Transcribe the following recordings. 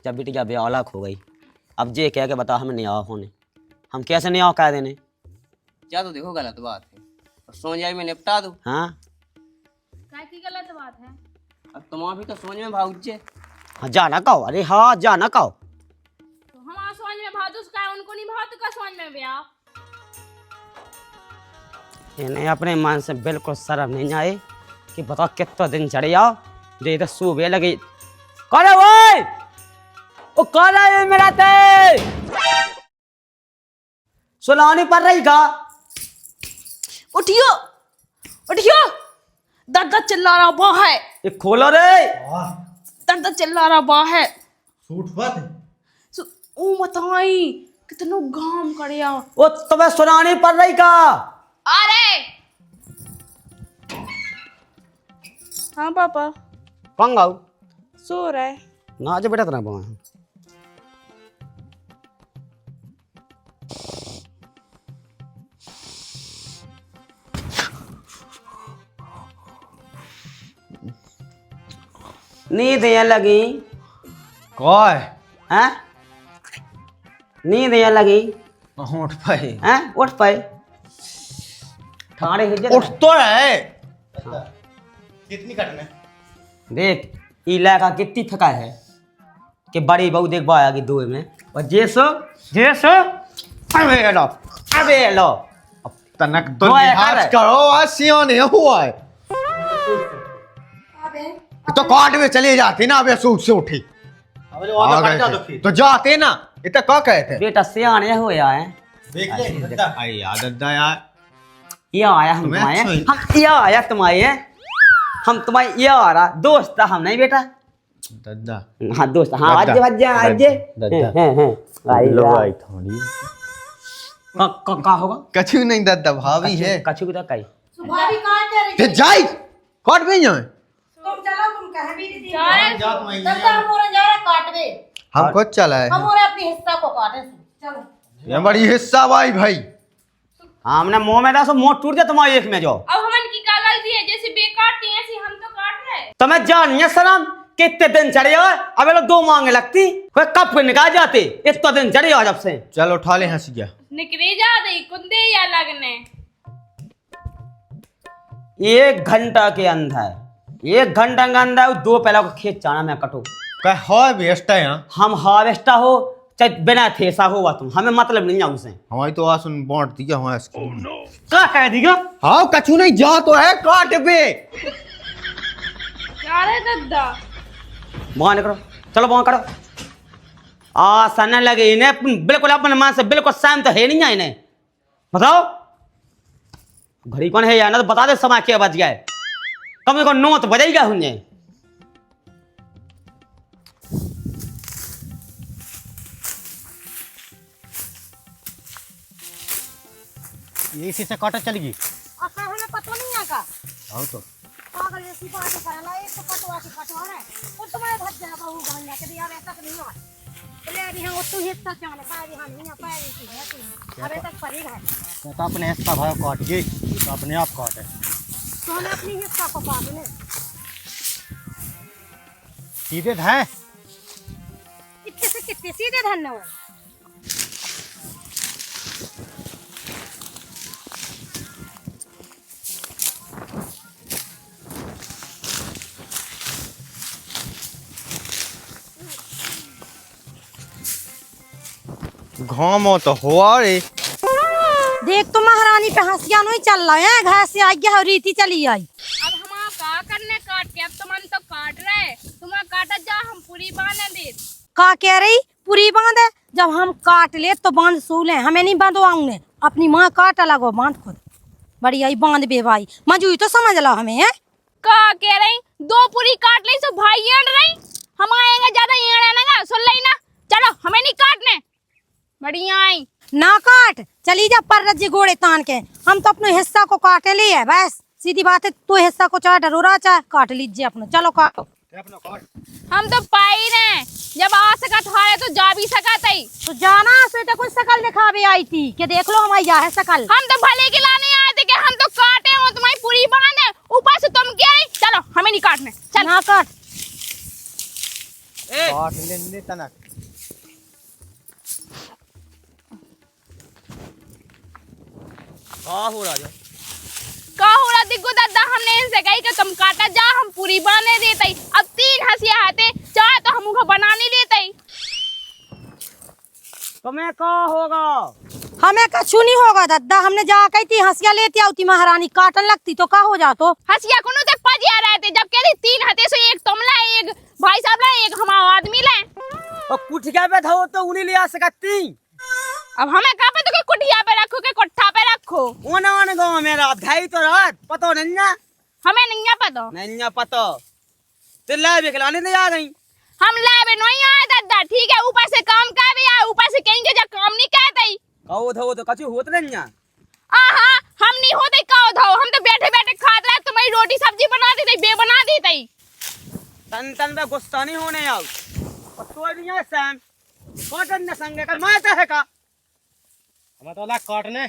जब बिटिया बेऔलाक हो गई, अब जे कह के बता हमें नहीं आओ होने, हम कैसे नहीं आओ कह देने। क्या तो देखो गलत बात है, और सोच जाए मैं निपटा दूं। हाँ क्या की गलत बात है? अब तुम भी तो सोच में भागजे। हाँ जा ना कहो, अरे हाँ जा ना कहो। तो हम समझ में भाव उसका है, उनको नहीं भाव तो का समझ में ब्याह। इन्हें अपने मन से बिल्कुल शर्म नहीं आए कि बताओ कितना दिन चढ़ जाओ जो इधर सुबह लगी। कौन है वो? ओ कौन है ये मेरा ते? सुनानी पड़ रही का? उठियो उठियो, दर्द चिल्ला रहा बा है। ये खोलो रे। दर्द चिल्ला रहा बा है। सूट बात है। ओ बताई कितनो घाम करिया। ओ तुम्हें सुनानी पड़ रही का? अरे हाँ पापा। कौन गाऊ? सो रहा है। ना आज बेटा तेरा बाँ नींद यहाँ लगी। कौन हैं? नींद यहाँ लगी उठ पाए? हैं? उठ पाए ठाणे हिजत उठ तो है। कितनी कटने? देख इलाका कितनी थका है कि बड़ी बहू देख आएगी दो में और जैसो अबे लो तनक तो दुआ लिहाज कर। करो, आज सिया नहीं हुआ है। तो काट में चली जाती ना, अबे सूट से उठी आ गए थे। तो जाते ना, इतना क्या कहते? बेटा सियाने हो है। देख ले आई याद अद्दा यार। ये आया हम तुम्हें तुम्हारे अच्छा हम ये आया तुम्हारे हम तुम्हारे ये आ रहा दोस्त था हम नहीं बेटा। दद्दा हाँ दोस्त हाँ आज आज लगाई थोड़ी का होगा कछु नहीं दद्दा, भाभी है। कछु की तो कई भाभी कहाँ जा रही ते जाई काट में जाए। तुम चलो, तुम कह भी दीदी जाए। दत्ता हम और जा रहे काटवे। हम खुद चला है। हम और अपने हिस्सा को काटे चलो। ये बड़ी हिस्सा भाई हाँ हमने मुंह में डालो मुंह टूट जाए तुम्हारे एक में जाओ। अब हमन की क्या गलती है? जैसे बे काटती है ऐसे हम तो काट रहे हैं। तुम्हें जानिए सलाम कितने दिन चढ़े हो? अब ये लोग दो मांगे लगती कोई कब के निकाल जाते इतना दिन चढ़े हो जब से। चलो उठा ले हंस गया। निकले जा दे कुंदे या लगने। 1 घंटा के अंदर 1 घंटा के अंदर 2 पहला को खेत चाना मैं कटो। कह हो बेस्ट है यहाँ। हम हार्वेस्टर हो चाहे बिना थेसा होगा तुम हमें मतलब नहीं है उसे। हमारी तो आसन बांट दिया हमारा स्कीम। क्या कह दिया? हाँ कछु नहीं जा तो है काट पे। क्या रे दद्दा? वहां करो चलो वहां करो। सने लगे इन्हें बिल्कुल अपने मन से बिल्कुल शाम तो है नहीं है इन्हें। बताओ घड़ी कौन है यार ना तो बता दे समय क्या बज गया है। कम से कम 9 तो बजेगा हुए। ये इसी से काटा चलेगी। असा हमें पता नहीं है का आओ तो पागल जैसी बात करना। एक तो कटवा के कटवा रहे और तुम्हारे भज जा बहू बन जाके यार ऐसा तो नहीं है। ले अभी हम तो हिस्सा चाहने पाए हम नहीं पाए की है तू अबे तक पड़ी है। तो अपने हिस्सा भाई काट गई तो अपने आप काटे। तो हमें अपनी हिस्सा को काटने सीधे है इतने से कितने सीधे धन्यवाद। घामो तो हुआ रे। देख तो महारानी पे हंसिया नहीं चल रहा है। घास से आई गया और रीति चली आई। अब हम का करने काट के? अब तो मन तो काट रहे तुम्हें काटा जा हम पूरी बांध दे। का कह रही पूरी बांध है? जब हम काट ले तो बांध सू ले, हमें नहीं बांधवाऊंगे। अपनी माँ काट लगो बांध खुद बड़ी आई बांध बे भाई मजू तो समझ लो हमें है। का कह रही 2 पूरी काट ली सो भाई एड़ रही हम आएंगे ज्यादा एड़ ना सुन ले ना। चलो हमें नहीं काटने बढ़िया आई ना काट चली जा पर रज्जी घोड़े तान के। हम तो अपने हिस्सा को काटे लिए है बस सीधी बात है। तो हिस्सा को चाहे डरोरा चाहे काट लीजिए अपना। चलो काटो। हम तो पाई रहे जब आ सका था तो जा भी सका थी। तो जाना स्वेता कोई शकल दिखावे आई थी कि देख लो हमारी यह है शकल। हम तो भले के लाने आए थे कि हम तो काटे हो तुम्हारी पूरी बांध है ऊपर से तुम क्या रही। चलो हमें नहीं काटने चल। ना काट ए काट लेने तनक का हो राजा का हो रहा दिग्गो दादा हमने इनसे कही कि तुम काटा जा हम पूरी बनाने देते अब 3 हंसिया आते चाहे तो हम उनको बना नहीं लेते। तुम्हें का होगा हमें कछु नहीं होगा दादा, हमने जा कही थी हंसिया लेती आती महारानी, काटन लगती तो का हो जातो। हंसिया को ते पजिया रहे थे जब कह 3 हते से एक तुम ला एक भाई साहब ला एक हमारा आदमी ला। और कुठिया पे धो तो उन्हीं ले आ सकती। अब हमें कहा पे तो के कुटिया पे रखो के कोठा पे रखो। ओना ओने गाँव में रात घाई तो रात पतो नहीं ना हमें नहीं पता। नहीं पतो ते ला भी खिलाने नहीं आ गई। हम लाए नहीं आए दादा ठीक है, ऊपर से काम कर भी आए ऊपर से कहेंगे जब काम नहीं कहते कहो धो तो कछु होत नहीं ना। आहा हम नहीं होते कहो धो, हम तो बैठे बैठे खाते रहे तुम्हारी रोटी सब्जी बना देते बे बना देते। तन तन पे गुस्सा नहीं होने आओ और तो नहीं है सैम कॉटन न संगे का माता है का हमें तो लग काटने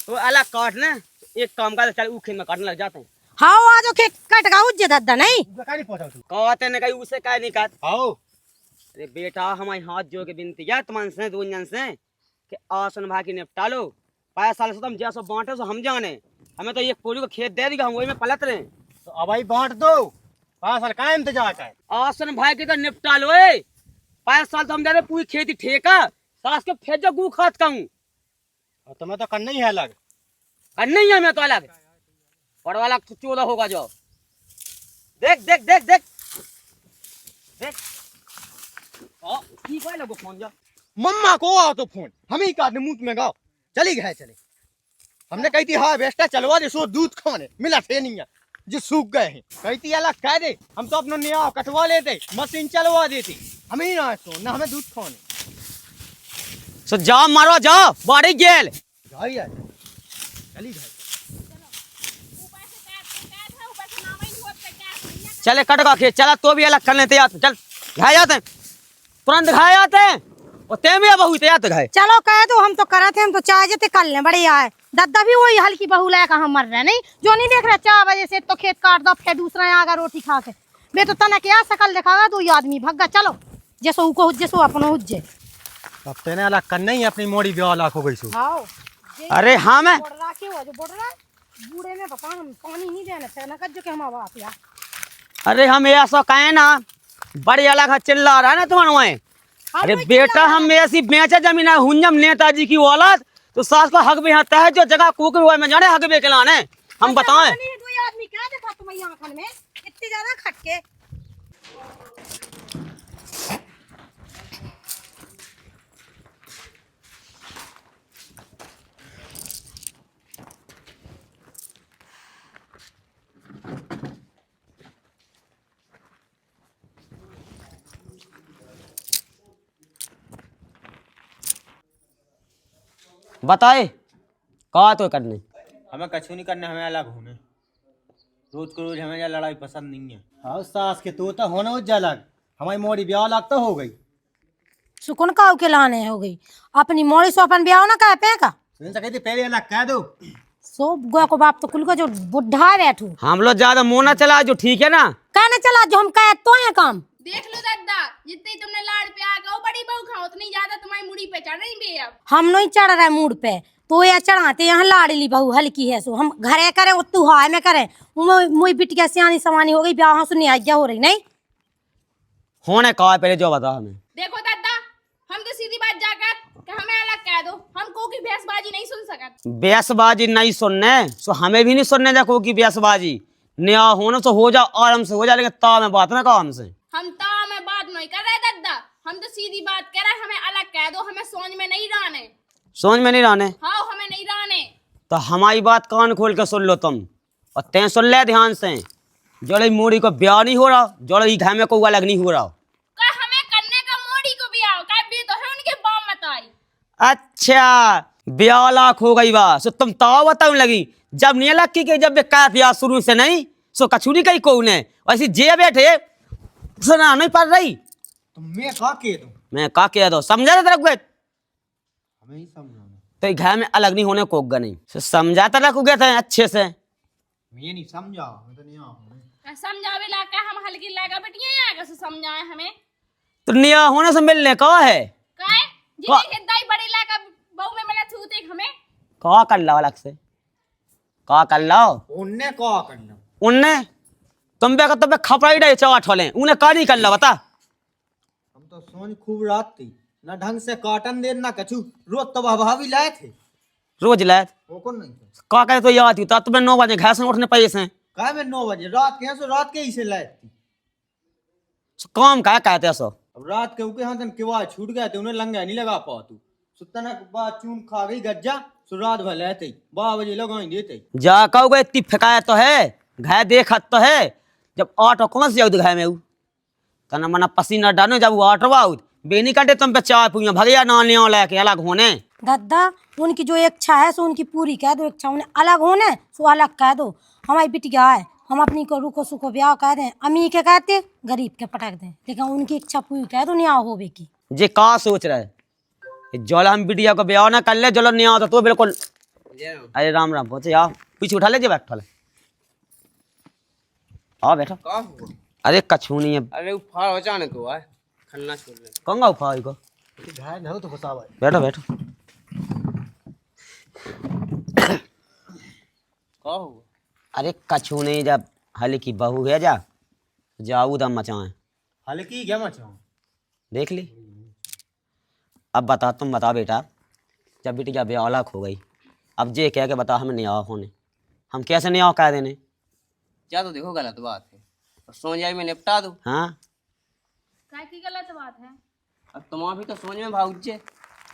तो अलग काटने एक काम का चल उखे में काटने लग जाते हैं। हाँ आज के कट का उज्जे दादा नहीं का नहीं पहुंचा तू कहते न कहीं उसे क्या नहीं काट। आओ अरे बेटा हमारे हाथ जो के बिनती है तुम से दुनिया से कि आसन भागी निपटा लो पैसा से तुम जैसा बांटे सो हम जाने हमें तो एक पूरी को खेत दे देगा हम वही में पलट रहे। तो अब भाई बांट दो 5 साल का इंतजार का है। आसन भाई की तो निपटा लो 5 साल तो हम दे रहे पूरी खेती ठेका सास के फेंक जो गू खात का हूँ और तुम्हें तो करना ही है अलग करना ही है मैं तो अलग बड़ वाला चोला होगा जो देख देख देख देख देख ओ ठीक है लगो फोन जा मम्मा को आओ तो फोन हमें ही काटने मुंह में गाओ चली गए चले हमने कही थी हाँ बेस्टा चलवा दे सो दूध खाने मिला थे नहीं है जो सूख गए हैं कही थी अलग कह दे हम तो अपना नया कटवा लेते मशीन चलवा देती हमें ही ना सो ना हमें दूध खाने सो जाओ मारो जाओ बाड़ी गेल जाई यार चली गए चले कट का खेत चला तो भी अलग कर लेते यार चल घाय जाते हैं तुरंत घाय जाते हैं और ते भी बहू ते घाय चलो कह दो हम तो करे थे, हम तो चाह जेते कर ले बढ़िया है। दादा भी वही हल्की बहू लायक हम मर रहे नहीं जो नहीं देख रहे 4 बजे से तो खेत काट दो फिर दूसरा यहाँ आगा रोटी खा के बे तो तना क्या शकल दिखागा तो ये आदमी भग्गा चलो जैसो उको हुज्जे सो अपनो हुज्जे। अब तेने अलग करना ही अपनी मोड़ी ब्याह लाख हो गई सो आओ अरे हाँ मैं बोड़ के हो जो बोड़ रहा बूढ़े में पता हम पानी नहीं देने से ना कज के हम बात यार। अरे हम ऐसा कहे ना बड़ी अलग चिल्ला रहा है ना तुम्हारे वहाँ। अरे बेटा हम ऐसी बेचा जमीन है हुंजम नेताजी की औलाद तो सास को हक भी आता है जो जगह कुकर हुआ में जाने हक भी खिलाने हम बताएं। दो आदमी क्या देखा तुम्हारी आंखन में इतनी ज्यादा खटके बताए कहा तो करने हमें कछु नहीं करना, हमें अलग होने रोज को रोज हमें यह लड़ाई पसंद नहीं है। हाँ सास के तो होना उज्जा लग हमारी मोड़ी ब्याह लाख तो हो गई सुकुन काऊ के लाने हो गई अपनी मोड़ी सो अपन ब्याह ना कह पे का सुन सके पहले अलग कह दो सो गुआ को बाप तो कुल को जो बुढ़ा है बैठू हम लोग ज्यादा मोना चला जो ठीक है ना कहने चला जो हम कह तो है काम देख लो दादा जितनी तुमने लाड़ पे आ गए बड़ी बहू खाओ उतनी ज्यादा तुम्हारी मुड़ी पे चढ़ रही बे अब हम नहीं चढ़ रहे मूड पे तो या चढ़ाते यहाँ लाडली बहू हल्की है सो हम घरे करे उतू हाय में करे मुई बिटिया सियानी समानी हो गई ब्याह सुनने आज्ञा हो रही नहीं होने कहा पहले जो बता हमें। देखो दादा हम तो सीधी बात जाकर कि हमें अलग कह दो, हमको की भैंसबाजी नहीं सुन सकत। ब्यासबाजी नहीं सुनने सो हमें भी नहीं सुनने देखो की ब्यासबाजी नया होने से हो जा आराम से हो जा लेकिन ता में बात ना कहा हमसे। हम ता में बात नहीं कर रहे दादा, हम तो सीधी बात कर रहे हमें अलग कह दो, हमें सोच में नहीं रहने। सोच में नहीं रहने हाँ हमें नहीं रहने। तो हमारी बात कान खोल के सुन लो तुम और तैं सुन ले ध्यान से जोड़े मोड़ी को ब्याह नहीं हो रहा जोड़े घर में कोई अलग नहीं हो रहा का हमें करने का मोड़ी को भी आओ का भी तो है उनके बाप मत आई। अच्छा ब्याह लाख हो गई बा सो तुम ताव बताऊं लगी जब नहीं अलग की जब बेकार दिया शुरू से नहीं सो कछुरी कही को ने वैसे जे बैठे सुना नहीं पड़ रही तो मैं का के दूं मैं का कह दो समझा रहे तरफ हमें ही समझाना। तो घर में अलग नहीं होने को नहीं सो समझाता रखोगे थे अच्छे से ये नहीं समझा, मैं तो नहीं आऊँ। समझावे ला क्या हम हल्की लागा बेटिया आगे से समझाए हमें तो निया होने से मिलने का है काहे जिने के दाई बड़ी लागा बहू में मिला छूते हमें का कर लो अलग से का कर लो उनने क्या करना? उनने तुम पे तो खपड़ा ही रहे चौठ वाले उन्हें का नहीं कर लो बता। हम तो सोच खूब रात थी ना, ढंग से काटन देर ना कछु, रोज तो भाभी लाए थे, रोज लाए वो कौन नहीं थे। का करे तो याद ही था तुम्हें 9 बजे घर से उठने पाए से कहा मैं 9 बजे रात के, सो रात के ही से लाए थी। काम का कहते सो अब रात के उके हाथन किवाड़ छूट गए थे, उन्हें लंगा नहीं लगा पा तू सुतना के बाद चून खा गई गज्जा, सो रात भर लाए थे 12 बजे लगाई देते। जा कहोगे इतनी फेकायत तो है घर देखत तो है जब ऑटो कौन से जाऊ घर में ऊ तना मना पसीना डालो जब वो ऑटो आऊ बेनी काटे तुम पे चाय पुइया भगया ना ले लेके अलग होने। दादा उनकी जो इच्छा है सो उनकी पूरी कह दो, इच्छा उन्हें अलग होने सो अलग कह दो। हमारी बिटिया है, हम अपनी को रुको सुको ब्याह कह दें, अमीर के कहते गरीब के पटक दें, लेकिन उनकी इच्छा पूरी कह दो न्याय होवे की। जे का सोच रहे जोल हम बिटिया को ब्याह ना कर ले जोलो नहीं आता तो बिल्कुल। अरे राम राम पहुंचे आओ पीछे उठा ले जे बैठ ले आओ बैठो। का हुआ? अरे कछु नहीं है अरे उफाड़ हो जाने तो है खन्ना छोड़ ले। कहूँगा उफाई को घाय न हो तो फसावा। बैठो बैठो। का हुआ? अरे कछु नहीं जब हल की बहू है जा जाऊ दम मचाए हल्की क्या मचाऊं? देख ली। अब बता तुम बता बेटा जब बिटिया ब्याह अलग हो गई अब जे कह के बता हम नहीं आओ होने हम कैसे नहीं आओ कह देने। क्या तो देखो गलत बात है, और सोच जाए मैं निपटा दूं। हाँ काय की गलत बात है अब तुम भी तो सोच में भागजे।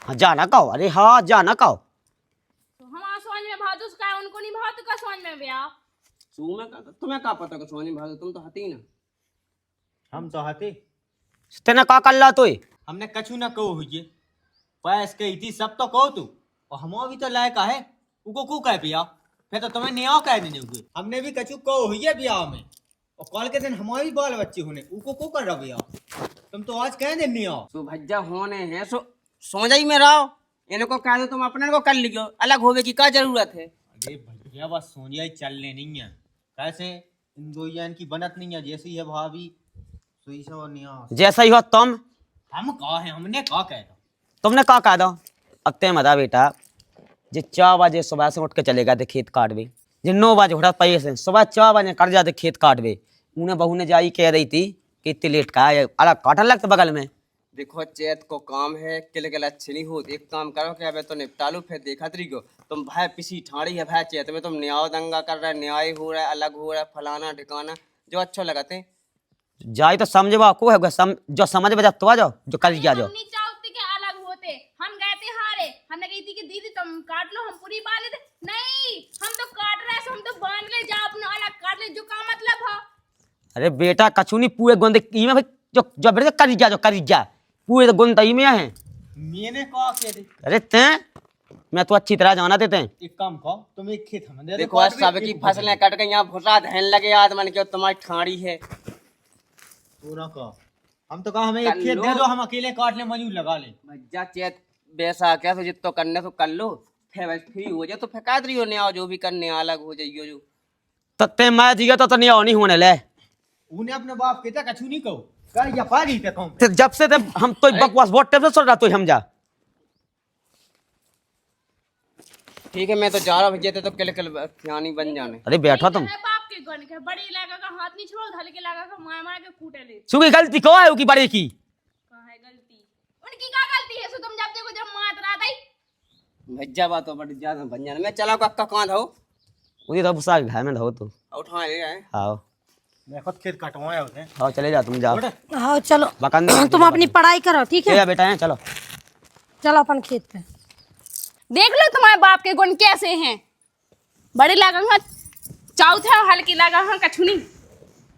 हाँ जाना कहो अरे हाँ जाना कहो तो हम समझ में भादुस का उनको नहीं भात का समझ में ब्याह तू में का तुम्हें क्या पता कि सोच में भाग, तुम तो हती ना। हम तो हाथी तेना का कर ला तो हमने कछु ना कहो हुई पैस कही थी सब तो कहो तू, और हम भी तो लायक है उको को कह पिया फिर तो तुम्हें न्याय कह देने हुए। हमने भी कछु कहो हुई है ब्याह में, और कल के दिन हमारी बाल बच्चे होने उको को कर रहा ब्याह, तुम तो आज कह दे न्याय। सो भज्जा होने हैं सो सो जाई में रहो, इनको कह दो तुम अपने को कर लियो, अलग होवे की क्या जरूरत है। अरे भैया बस सोनिया ही चलने नहीं है, कैसे इन दो की बनत नहीं है, जैसी है भाभी सोई से और न्याय। जैसा ही हो तुम हम कहा है हमने कहा कह दो तुमने का कह दो। अब ते बता बेटा जे 4 बजे सुबह से उठ के चलेगा थे खेत काटवे, जे 9 बजे उठा पाइए से सुबह 4 बजे कर जाते खेत काटवे। उन्हें बहू ने जाई कह रही थी कि इतनी लेट का है अलग काटन लगता बगल में। देखो चैत को काम है किल किल अच्छी नहीं होती, एक काम करो कि अब तो निपटा लो फिर देखा तरी को तुम भाई पिसी ठाड़ी है भाई चैत में तुम न्याय दंगा कर रहे, न्याय हो रहा है अलग हो रहा है फलाना ठिकाना जो अच्छा लगाते। जाई तो समझवा को है जो समझ बजा तो आ जाओ जो कर जा जाओ। हम नहीं चाहते कि अलग होते, हम गए थे हारे, हमने कही थी कि दीदी तुम काट लो हम पूरी बांध लेते, नहीं हम तो काट रहे हैं, हम तो बांध ले जा अपना अलग काट ले, जो का मतलब है। अरे बेटा कछु नहीं पूरे गोंदे में भाई जो बेटे कर जा पूरे गोंद में है। मैंने कहा कह दे। अरे ते मैं तो अच्छी तरह जाना देते हैं। एक काम कहो तुम एक खेत हमें दे दो, देखो आज सबकी फसलें कट गई, यहाँ भुसा धन लगे आदमन के तुम्हारी ठाड़ी है। पूरा कहो हम तो कहा हमें एक खेत दे दो, हम अकेले काट ले मजूर लगा ले। भज्जा चैत वैसा क्या तो जितो करने तो कर लो, फिर बस फ्री हो जाए तो फेंका रही हो न्याय जो भी करने अलग हो जाइयो जो। तो ते मैं जिया तो नहीं आओ नहीं होने ले। उन्हें अपने बाप कहता कछु नहीं कहो कर या पागी पे कहूं। तो जब से हम तो बकवास बहुत टाइम से सुन रहा तो हम जा। ठीक है मैं तो जा रहा भैया तो किल किल ख्यानी बन जाने। अरे बैठो तुम है बाप के गन के बड़ी इलाका का हाथ नहीं छोड़ो, धल के इलाका का मार मार के कूटे ले। सुखी गलती को है की बड़ी की कहाँ है गलती, उनकी क्या गलती है, सो तुम जब देखो जब मात रहा था भज्जा बात तो बड़ी ज्यादा बन जाने। मैं चला कक्का कहाँ था उदी तो भुसा घर में रहो तो उठा ले आए। आओ मैं खुद खेत कटवाया होते हैं। आओ चले जा तुम जाओ हाँ चलो बकंद तुम अपनी पढ़ाई करो ठीक है, बेटा है चलो चलो अपन खेत पे। देख लो तुम्हारे बाप के गुण कैसे हैं, बड़े लागा चौथ है हल्की लागा कछु नहीं।